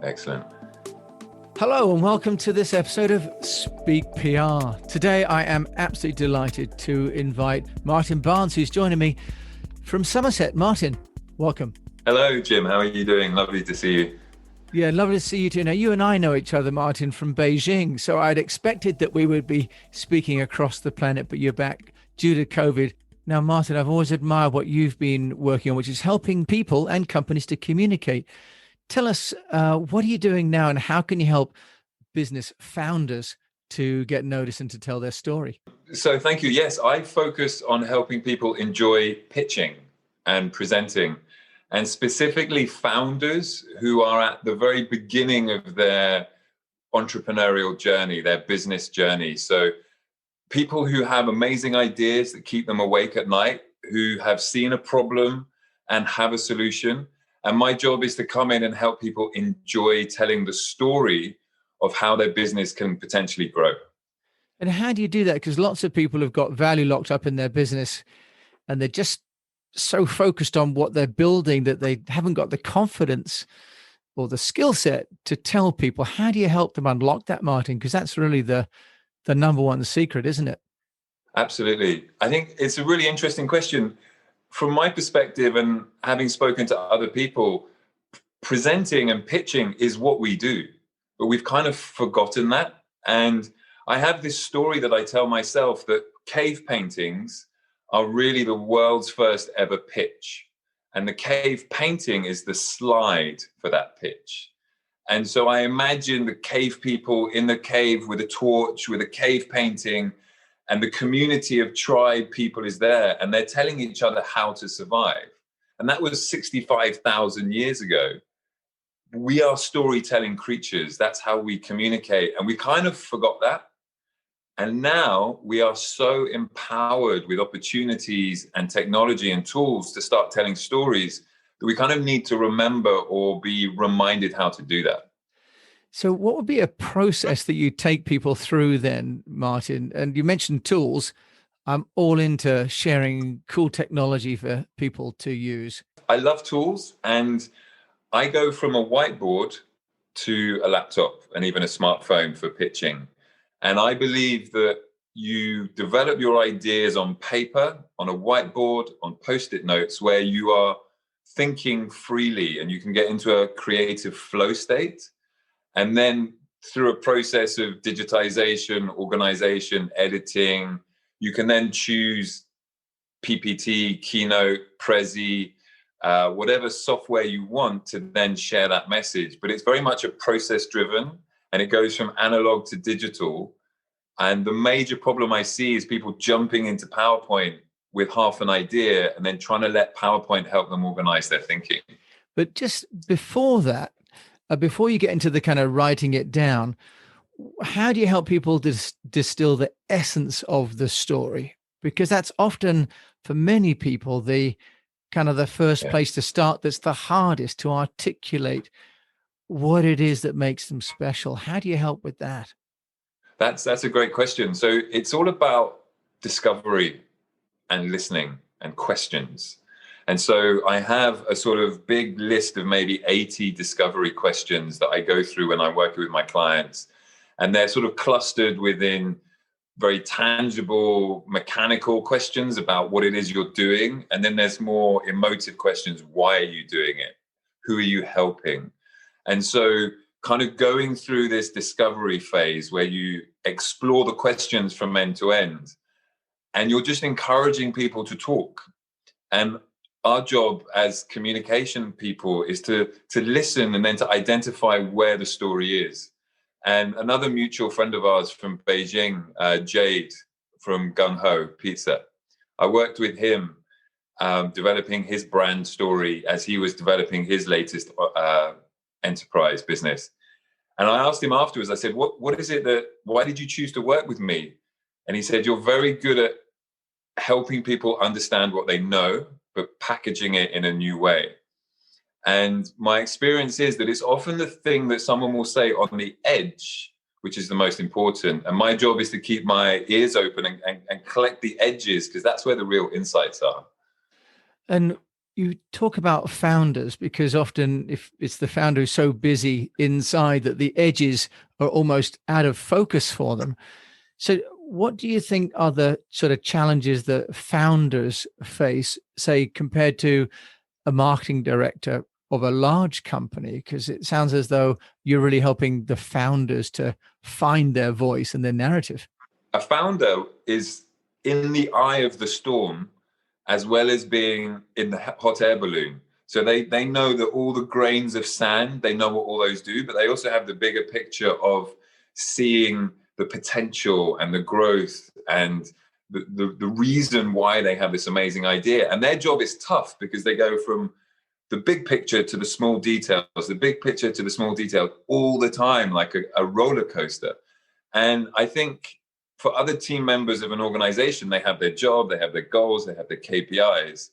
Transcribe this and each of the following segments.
Excellent. Hello and welcome to this episode of Speak PR. Today I am absolutely delighted to invite Martin Barnes, who's joining me from Somerset. Martin, welcome. Hello, Jim. How are you doing? Lovely to see you. Yeah, lovely to see you too. Now, you and I know each other, Martin, from Beijing, so I'd expected that we would be speaking across the planet, but you're back due to COVID. Now, Martin, I've always admired what you've been working on, which is helping people and companies to communicate. Tell us, what are you doing now and how can you help business founders to get noticed and to tell their story? So thank you. Yes, I focus on helping people enjoy pitching and presenting, and specifically founders who are at the very beginning of their entrepreneurial journey, their business journey. So people who have amazing ideas that keep them awake at night, who have seen a problem and have a solution. And my job is to come in and help people enjoy telling the story of how their business can potentially grow. And how do you do that? Because lots of people have got value locked up in their business and they're just so focused on what they're building that they haven't got the confidence or the skill set to tell people. How do you help them unlock that, Martin? Because that's really the number one secret, isn't it? Absolutely. I think it's a really interesting question. From my perspective and having spoken to other people, presenting and pitching is what we do, but we've kind of forgotten that. And I have this story that I tell myself that cave paintings are really the world's first ever pitch. And the cave painting is the slide for that pitch. And so I imagine the cave people in the cave with a torch, with a cave painting, and the community of tribe people is there, and they're telling each other how to survive. And that was 65,000 years ago. We are storytelling creatures. That's how we communicate. And we kind of forgot that. And now we are so empowered with opportunities and technology and tools to start telling stories that we kind of need to remember or be reminded how to do that. So what would be a process that you take people through then, Martin? And you mentioned tools. I'm all into sharing cool technology for people to use. I love tools, and I go from a whiteboard to a laptop and even a smartphone for pitching. And I believe that you develop your ideas on paper, on a whiteboard, on Post-it notes, where you are thinking freely and you can get into a creative flow state. And then through a process of digitization, organization, editing, you can then choose PPT, Keynote, Prezi, whatever software you want to then share that message. But it's very much a process driven, and it goes from analog to digital. And the major problem I see is people jumping into PowerPoint with half an idea and then trying to let PowerPoint help them organize their thinking. But just before that, before you get into the kind of writing it down, how do you help people distill the essence of the story? Because that's often, for many people, the kind of the first place to start. That's the hardest to articulate what it is that makes them special. How do you help with that? That's a great question. So it's all about discovery and listening and questions. And so I have a sort of big list of maybe 80 discovery questions that I go through when I'm working with my clients. And they're sort of clustered within very tangible, mechanical questions about what it is you're doing. And then there's more emotive questions. Why are you doing it? Who are you helping? And so kind of going through this discovery phase where you explore the questions from end to end, and you're just encouraging people to talk. And our job as communication people is to listen and then to identify where the story is. And another mutual friend of ours from Beijing, Jade from Gung Ho Pizza, I worked with him developing his brand story as he was developing his latest enterprise business. And I asked him afterwards, I said, what is it why did you choose to work with me? And he said, you're very good at helping people understand what they know, but packaging it in a new way. And my experience is that it's often the thing that someone will say on the edge, which is the most important. And my job is to keep my ears open and collect the edges, because that's where the real insights are. And You talk about founders because often if it's the founder who's so busy inside that the edges are almost out of focus for them. So what do you think are the sort of challenges that founders face, say, compared to a marketing director of a large company? Because it sounds as though you're really helping the founders to find their voice and their narrative. A founder is in the eye of the storm as well as being in the hot air balloon. So they know that all the grains of sand, they know what all those do, but they also have the bigger picture of seeing the potential and the growth and the reason why they have this amazing idea. And their job is tough because they go from the big picture to the small details, the big picture to the small detail all the time, like a roller coaster. And I think for other team members of an organization, they have their job, they have their goals, they have their KPIs.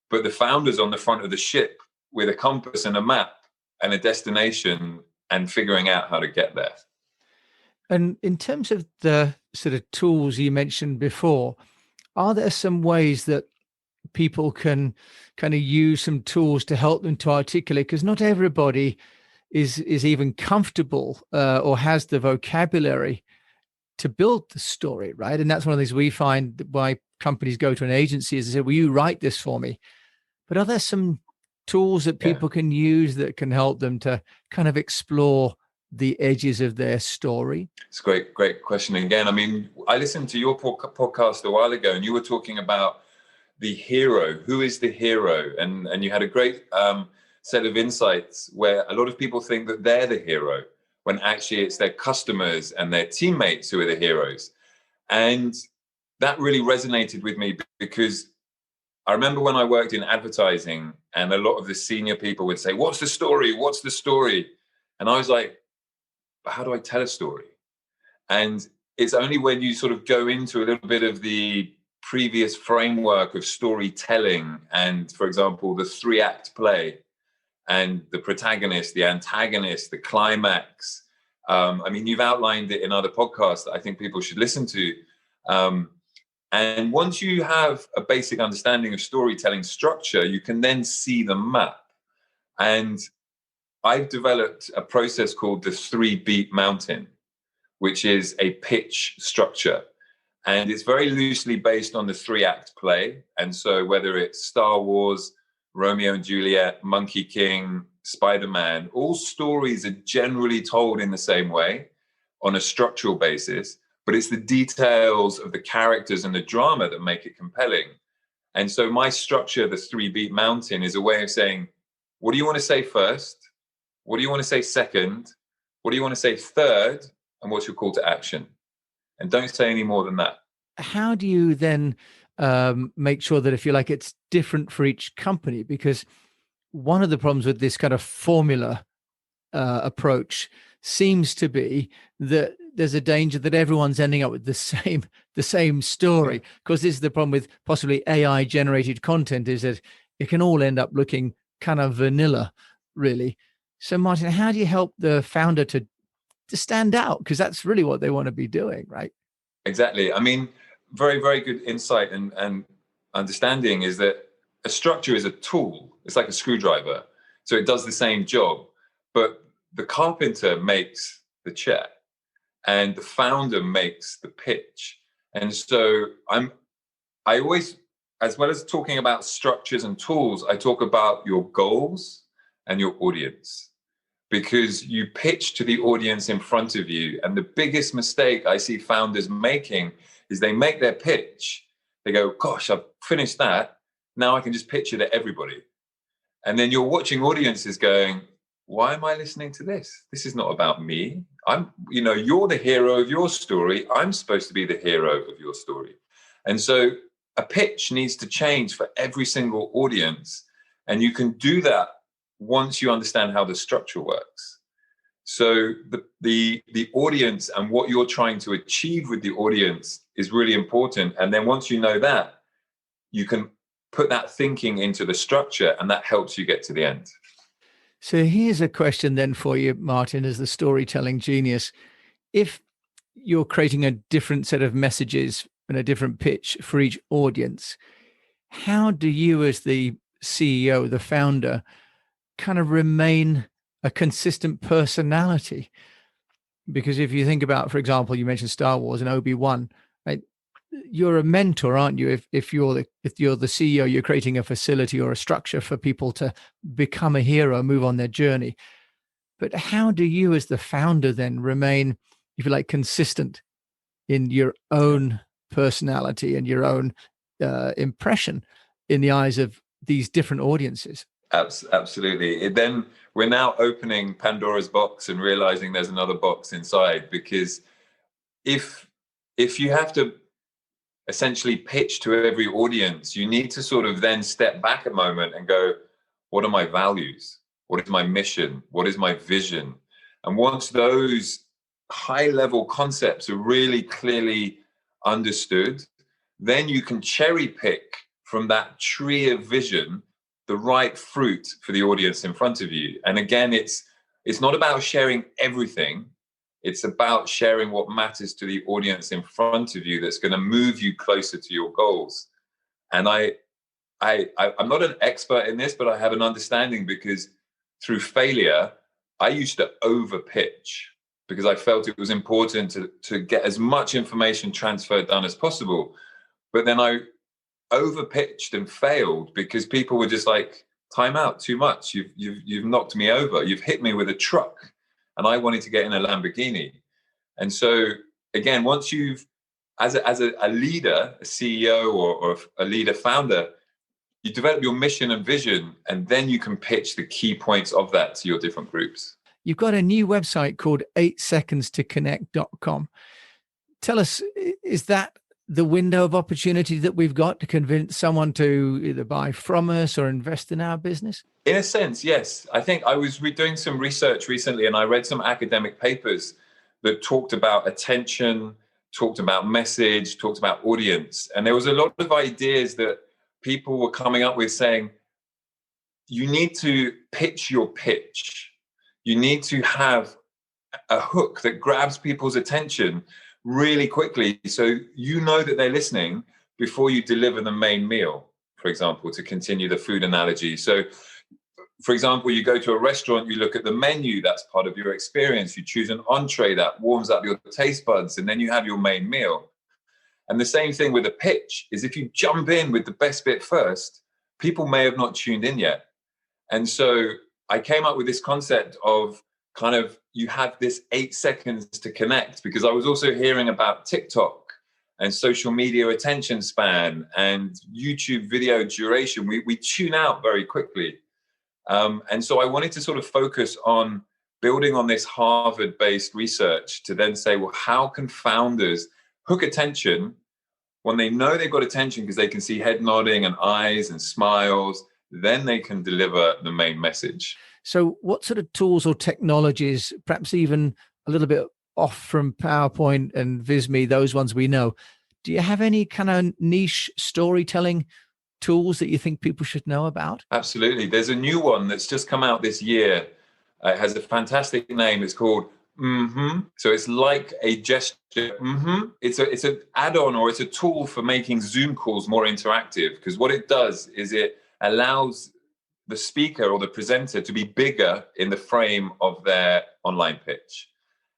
But the founder's on the front of the ship with a compass and a map and a destination and figuring out how to get there. And in terms of the sort of tools you mentioned before, are there some ways that people can kind of use some tools to help them to articulate? Because not everybody is even comfortable or has the vocabulary to build the story, right? And that's one of the things we find why companies go to an agency is they say, will you write this for me? But are there some tools that people can use that can help them to kind of explore the edges of their story? It's a great question again. I mean, I listened to your podcast a while ago and you were talking about the hero. Who is the hero? And you had a great set of insights where a lot of people think that they're the hero when actually it's their customers and their teammates who are the heroes. And that really resonated with me because I remember when I worked in advertising and a lot of the senior people would say, what's the story? What's the story? And I was like, how do I tell a story? And it's only when you sort of go into a little bit of the previous framework of storytelling and, for example, the 3-act play and the protagonist, the antagonist, the climax. I mean, you've outlined it in other podcasts that I think people should listen to. And once you have a basic understanding of storytelling structure, you can then see the map. And I've developed a process called the 3-beat mountain, which is a pitch structure. And it's very loosely based on the 3-act play. And so whether it's Star Wars, Romeo and Juliet, Monkey King, Spider-Man, all stories are generally told in the same way on a structural basis, but it's the details of the characters and the drama that make it compelling. And so my structure, the 3-beat mountain, is a way of saying, what do you want to say first? What do you want to say second? What do you want to say third? And what's your call to action? And don't say any more than that. How do you then make sure that, if you like, it's different for each company? Because one of the problems with this kind of formula approach seems to be that there's a danger that everyone's ending up with the same story. Because this is the problem with possibly AI generated content, is that it can all end up looking kind of vanilla, really. So Martin, how do you help the founder to stand out? Because that's really what they want to be doing, right? Exactly. I mean, very, very good insight and understanding is that a structure is a tool. It's like a screwdriver. So it does the same job, but the carpenter makes the chair and the founder makes the pitch. And so I always, as well as talking about structures and tools, I talk about your goals and your audience, because you pitch to the audience in front of you. And the biggest mistake I see founders making is they make their pitch. They go, gosh, I've finished that. Now I can just pitch it at everybody. And then you're watching audiences going, why am I listening to this? This is not about me. You're the hero of your story. I'm supposed to be the hero of your story. And so a pitch needs to change for every single audience. And you can do that once you understand how the structure works. So the audience and what you're trying to achieve with the audience is really important. And then once you know that, you can put that thinking into the structure, and that helps you get to the end. So here's a question then for you, Martin, as the storytelling genius. If you're creating a different set of messages and a different pitch for each audience, how do you, as the CEO, the founder, kind of remain a consistent personality? Because if you think about, for example, you mentioned Star Wars and Obi-Wan, right? You're a mentor, aren't you? If you're the CEO, you're creating a facility or a structure for people to become a hero, move on their journey. But how do you, as the founder, then remain, if you like, consistent in your own personality and your own impression in the eyes of these different audiences? Absolutely. Then we're now opening Pandora's box and realizing there's another box inside, because if you have to essentially pitch to every audience, you need to sort of then step back a moment and go, what are my values? What is my mission? What is my vision? And once those high level concepts are really clearly understood, then you can cherry pick from that tree of vision the right fruit for the audience in front of you. And again, it's not about sharing everything. It's about sharing what matters to the audience in front of you that's going to move you closer to your goals. And I'm not an expert in this, but I have an understanding, because through failure, I used to over pitch because I felt it was important to get as much information transferred done as possible. But then I over pitched and failed because people were just like, time out, too much. You've knocked me over. You've hit me with a truck. And I wanted to get in a Lamborghini. And so again, once you've, as a leader, a CEO or a leader founder, you develop your mission and vision, and then you can pitch the key points of that to your different groups. You've got a new website called 8secondstoconnect.com. Tell us, is that the window of opportunity that we've got to convince someone to either buy from us or invest in our business? In a sense, yes. I think I was doing some research recently, and I read some academic papers that talked about attention, talked about message, talked about audience. And there was a lot of ideas that people were coming up with, saying, you need to pitch your pitch. You need to have a hook that grabs people's attention really quickly, so you know that they're listening before you deliver the main meal, for example, to continue the food analogy. So, for example, you go to a restaurant, you look at the menu, that's part of your experience. You choose an entree that warms up your taste buds, and then you have your main meal. And the same thing with a pitch is, if you jump in with the best bit first, people may have not tuned in yet. And so I came up with this concept of kind of, you have this 8 seconds to connect, because I was also hearing about TikTok and social media attention span and YouTube video duration. We tune out very quickly. And so I wanted to sort of focus on building on this Harvard-based research to then say, well, how can founders hook attention when they know they've got attention, because they can see head nodding and eyes and smiles, then they can deliver the main message. So what sort of tools or technologies, perhaps even a little bit off from PowerPoint and Visme, those ones we know, do you have any kind of niche storytelling tools that you think people should know about? Absolutely. There's a new one that's just come out this year. It has a fantastic name. It's called Mmhmm. So it's like a gesture. Mmhmm. It's an add-on, or it's a tool for making Zoom calls more interactive, because what it does is it allows the speaker or the presenter to be bigger in the frame of their online pitch.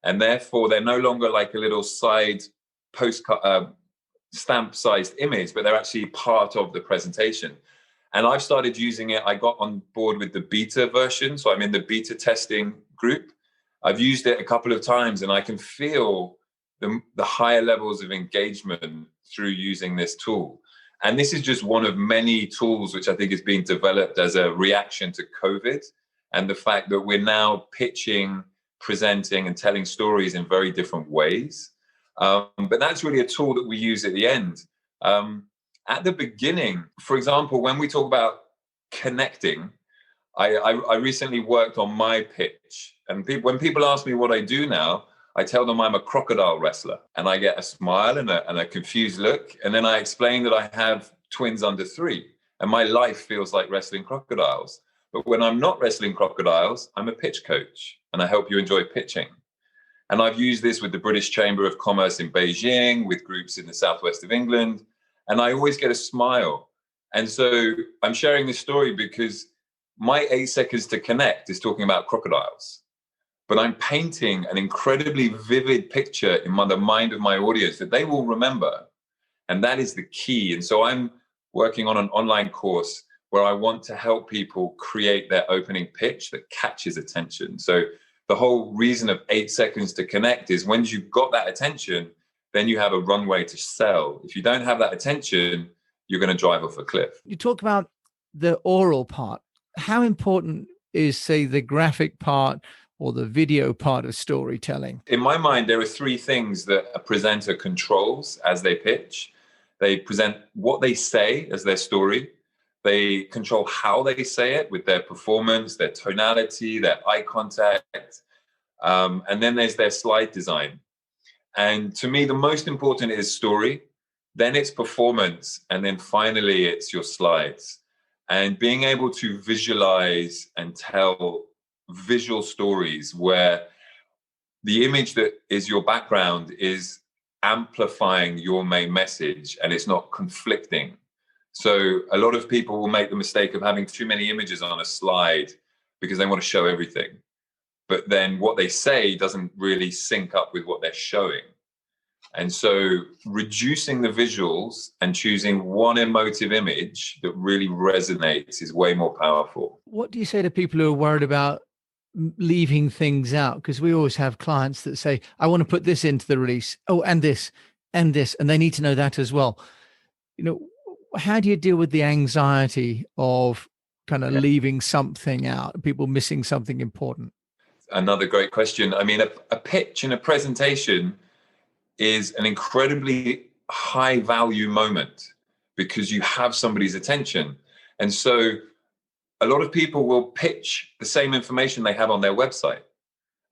And therefore, they're no longer like a little side postcard, stamp-sized image, but they're actually part of the presentation. And I've started using it. I got on board with the beta version, so I'm in the beta testing group. I've used it a couple of times, and I can feel the higher levels of engagement through using this tool. And this is just one of many tools which I think is being developed as a reaction to COVID and the fact that we're now pitching, presenting, and telling stories in very different ways. But that's really a tool that we use at the end. At the beginning, for example, when we talk about connecting, I recently worked on my pitch. And when people ask me what I do now, I tell them I'm a crocodile wrestler, and I get a smile and a confused look. And then I explain that I have twins under 3, and my life feels like wrestling crocodiles. But when I'm not wrestling crocodiles, I'm a pitch coach, and I help you enjoy pitching. And I've used this with the British Chamber of Commerce in Beijing, with groups in the southwest of England. And I always get a smile. And so I'm sharing this story because my 8 seconds to connect is talking about crocodiles, but I'm painting an incredibly vivid picture in the mind of my audience that they will remember. And that is the key. And so I'm working on an online course where I want to help people create their opening pitch that catches attention. So the whole reason of 8 seconds to connect is when you've got that attention, then you have a runway to sell. If you don't have that attention, you're going to drive off a cliff. You talk about the oral part. How important is, say, the graphic part or the video part of storytelling? In my mind, there are three things that a presenter controls as they pitch. They present what they say as their story. They control how they say it with their performance, their tonality, their eye contact. And then there's their slide design. And to me, the most important is story, then it's performance, and then finally it's your slides. And being able to visualize and tell visual stories where the image that is your background is amplifying your main message and it's not conflicting. So a lot of people will make the mistake of having too many images on a slide because they want to show everything. But then what they say doesn't really sync up with what they're showing. And so reducing the visuals and choosing one emotive image that really resonates is way more powerful. What do you say to people who are worried about leaving things out? Because we always have clients that say, I want to put this into the release. Oh, and this, and this, and they need to know that as well. You know, how do you deal with the anxiety of kind of leaving something out, people missing something important? Another great question. I mean, a pitch and a presentation is an incredibly high value moment because you have somebody's attention. And so a lot of people will pitch the same information they have on their website.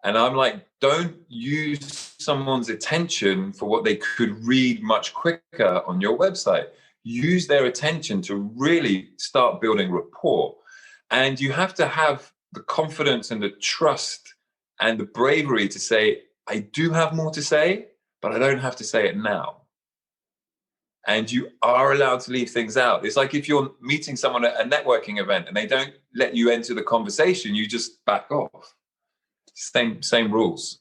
And I'm like, don't use someone's attention for what they could read much quicker on your website. Use their attention to really start building rapport. And you have to have the confidence and the trust and the bravery to say, I do have more to say, but I don't have to say it now. And you are allowed to leave things out. It's like if you're meeting someone at a networking event and they don't let you enter the conversation, you just back off. Same rules.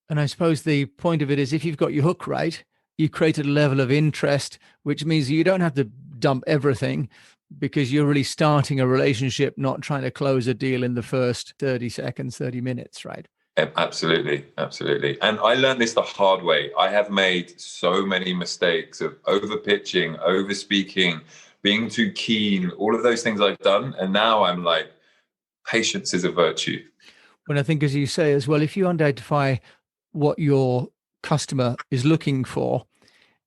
And I suppose the point of it is if you've got your hook right, you created a level of interest, which means you don't have to dump everything because you're really starting a relationship, not trying to close a deal in the first 30 seconds, 30 minutes, right? Absolutely. And I learned this the hard way. I have made so many mistakes of over pitching, over speaking, being too keen, all of those things I've done. And now I'm like, patience is a virtue. When I think, as you say as well, if you identify what your customer is looking for,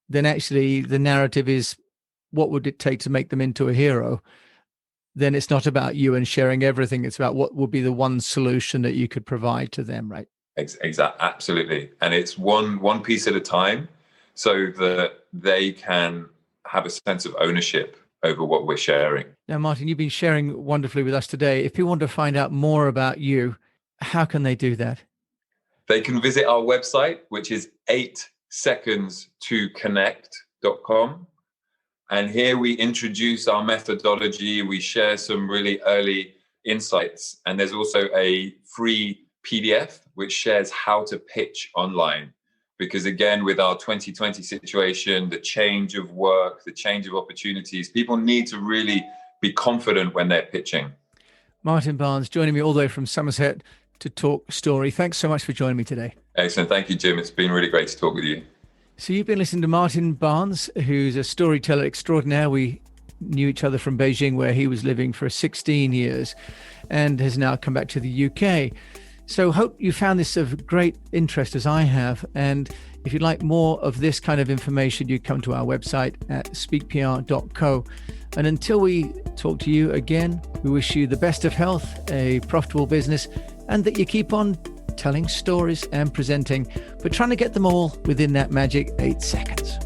then actually the narrative is what would it take to make them into a hero? Then it's not about you and sharing everything. It's about what would be the one solution that you could provide to them, right? Exactly. Absolutely. And it's one piece at a time so that they can have a sense of ownership over what we're sharing. Now, Martin, you've been sharing wonderfully with us today. If you want to find out more about you, how can they do that? They can visit our website, which is 8secondstoconnect.com. And here we introduce our methodology. We share some really early insights. And there's also a free PDF, which shares how to pitch online. Because again, with our 2020 situation, the change of work, the change of opportunities, people need to really be confident when they're pitching. Martin Barnes joining me all the way from Somerset to talk story. Thanks so much for joining me today. Excellent. Thank you, Jim. It's been really great to talk with you. So you've been listening to Martin Barnes, who's a storyteller extraordinaire. We knew each other from Beijing, where he was living for 16 years and has now come back to the UK. So hope you found this of great interest as I have. And if you'd like more of this kind of information, you come to our website at speakpr.co. And until we talk to you again, we wish you the best of health, a profitable business, and that you keep on telling stories and presenting, but trying to get them all within that magic 8 seconds.